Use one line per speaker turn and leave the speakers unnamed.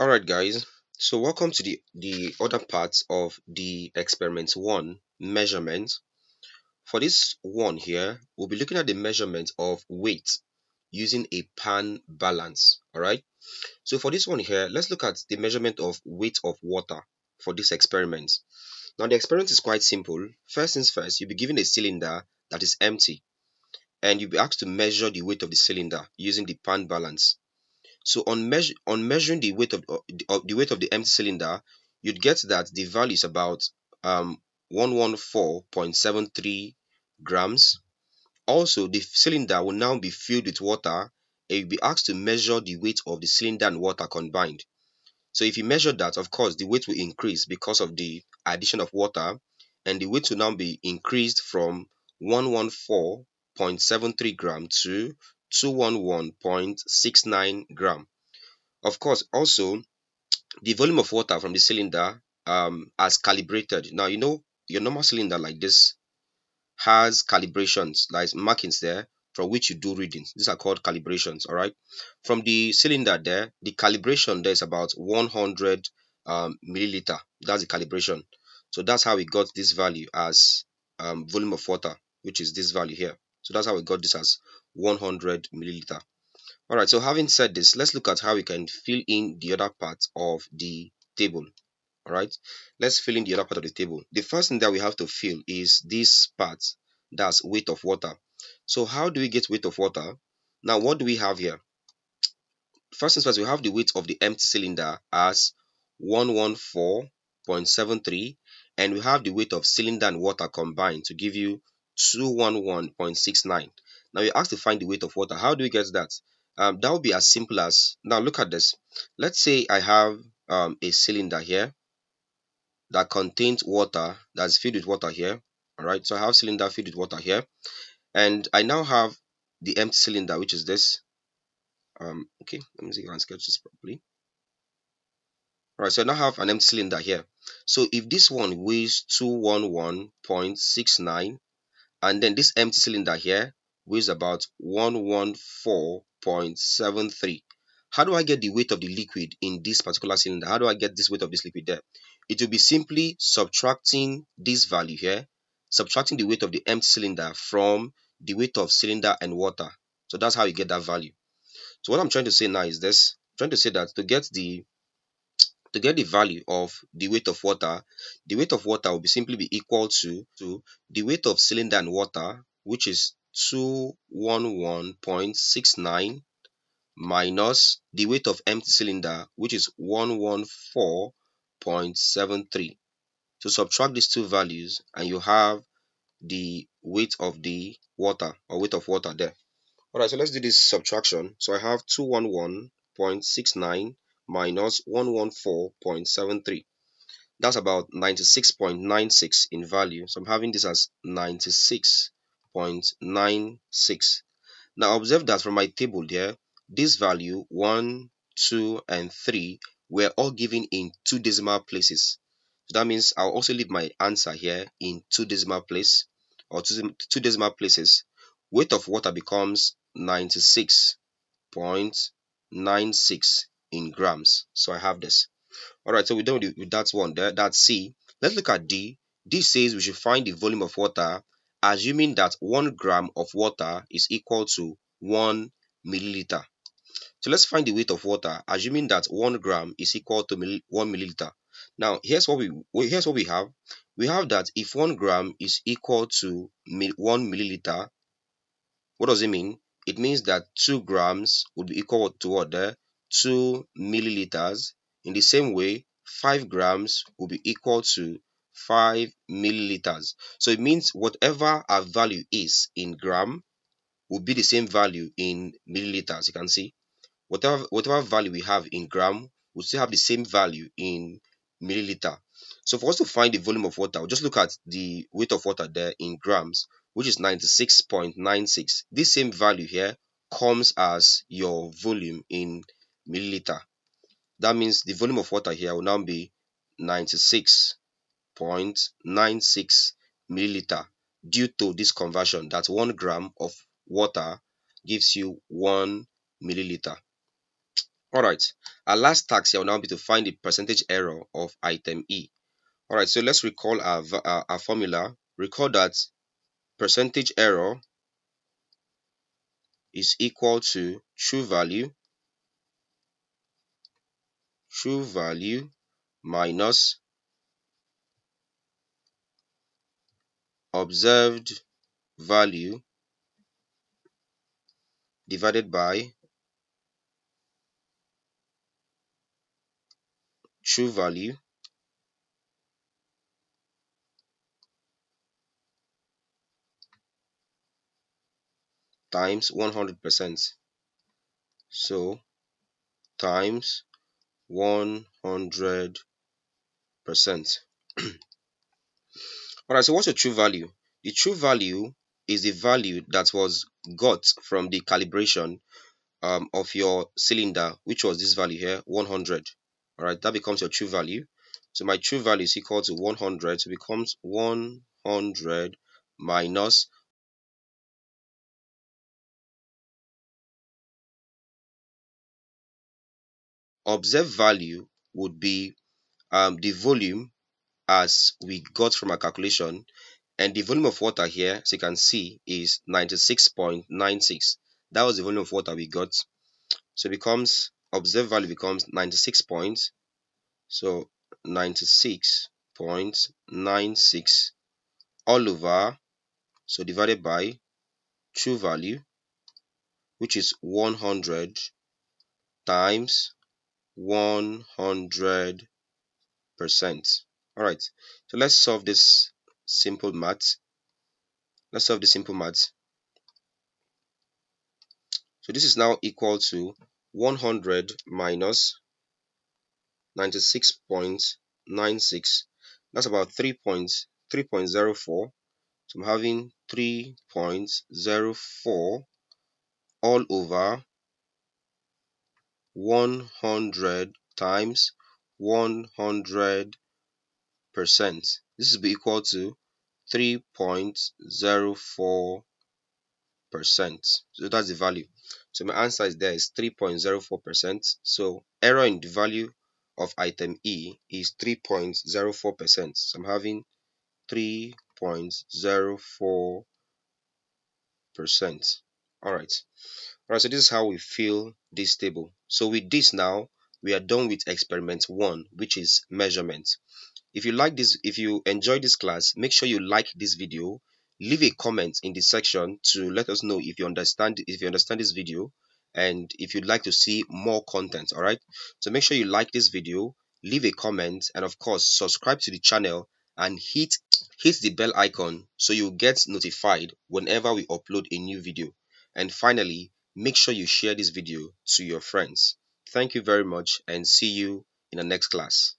Alright guys, so welcome to the other part of the experiment 1 measurement. For this one here, we'll be looking at the measurement of weight using a pan balance. Alright, so for this one here, let's look at the measurement of weight of water for this experiment. Now the experiment is quite simple. First things first, you'll be given a cylinder that is empty and you'll be asked to measure the weight of the cylinder using the pan balance. So on measuring the weight of the empty cylinder, you'd get that the value is about 114.73 grams. Also, the cylinder will now be filled with water and you'll be asked to measure the weight of the cylinder and water combined. So if you measure that, of course, the weight will increase because of the addition of water, and the weight will now be increased from 114.73 gram to 211.69 gram. Of course, also the volume of water from the cylinder as calibrated. Now you know your normal cylinder like this has calibrations, like markings there from which you do readings. These are called calibrations. All right. From the cylinder there, the calibration there is about 100 milliliter. That's the calibration. So that's how we got this value as volume of water, which is this value here. So that's how we got this as 100 milliliter. All right, so having said this, let's look at how we can fill in the other part of the table. All right, let's fill in the other part of the table. The first thing that we have to fill is this part, that's weight of water. So how do we get weight of water? Now, what do we have here? First things first, we have the weight of the empty cylinder as 114.73, and we have the weight of cylinder and water combined to give you 211.69. Now you're asked to find the weight of water. How do we get that? That would be as simple as, now look at this. Let's say I have a cylinder here that contains water, that's filled with water here. All right, so I have cylinder filled with water here, and I now have the empty cylinder, which is this. Okay, let me see if I can sketch this properly. All right, so I now have an empty cylinder here. So if this one weighs 211.69, and then this empty cylinder here weighs about 114.73, how do I get the weight of the liquid in this particular cylinder? How do I get this weight of this liquid there? It will be simply subtracting this value here, subtracting the weight of the empty cylinder from the weight of cylinder and water. So that's how you get that value. So what I'm trying to say now is this. I'm trying to say that to get the value of the weight of water, the weight of water will be simply be equal to the weight of cylinder and water, which is 211.69, minus the weight of empty cylinder, which is 114.73. So subtract these two values and you have the weight of the water, or weight of water there. Alright, so let's do this subtraction. So I have 211.69 minus 114.73. That's about 96.96 in value. So I'm having this as 96.96. Now observe that from my table there, this value 1, 2, and 3 were all given in 2 decimal places. So that means I'll also leave my answer here in 2 decimal place, or two decimal places. Weight of water becomes 96.96 in grams. So I have this. All right, so we're done with that one there. That's C. Let's look at D. D says we should find the volume of water, assuming that 1 gram of water is equal to 1 milliliter. So let's find the weight of water, assuming that 1 gram is equal to 1 milliliter. Now, here's what we have. We have that if 1 gram is equal to 1 milliliter, what does it mean? It means that 2 grams would be equal to what there? 2 milliliters. In the same way, 5 grams will be equal to 5 milliliters. So it means whatever our value is in gram will be the same value in milliliters. You can see whatever value we have in gram will still have the same value in milliliter. So for us to find the volume of water, we'll just look at the weight of water there in grams, which is 96.96. This same value here comes as your volume in milliliter. That means the volume of water here will now be 96.96 milliliter due to this conversion, that 1 gram of water gives you 1 milliliter. Alright, our last task here will now be to find the percentage error of item E. Alright, so let's recall our formula. Recall that percentage error is equal to true value minus observed value divided by true value times 100%. So times 100%. Alright, so what's your true value? The true value is the value that was got from the calibration of your cylinder, which was this value here, 100. Alright, that becomes your true value. So my true value is equal to 100, so it becomes 100 minus observed value would be the volume as we got from our calculation, and the volume of water here, as you can see, is 96.96. That was the volume of water we got. So it becomes observed value becomes 96 points. So 96.96 all over, so divided by true value, which is 100 times 100%. All right, so let's solve this simple math. Let's solve the simple math. So this is now equal to 100 minus 96.96. That's about 3.04. So I'm having 3.04 all over 100 times 100%. This will be equal to 3.04%. So that's the value. So my answer is there is 3.04%. So error in the value of item E is 3.04%. So I'm having 3.04%. Alright. Alright, so this is how we fill this table. So with this now, we are done with experiment 1, which is measurement. If you enjoy this class, make sure you like this video, leave a comment in the section to let us know if you understand this video, and if you'd like to see more content. All right, so make sure you like this video, leave a comment, and of course subscribe to the channel and hit the bell icon so you get notified whenever we upload a new video. And finally, make sure you share this video to your friends. Thank you very much and see you in the next class.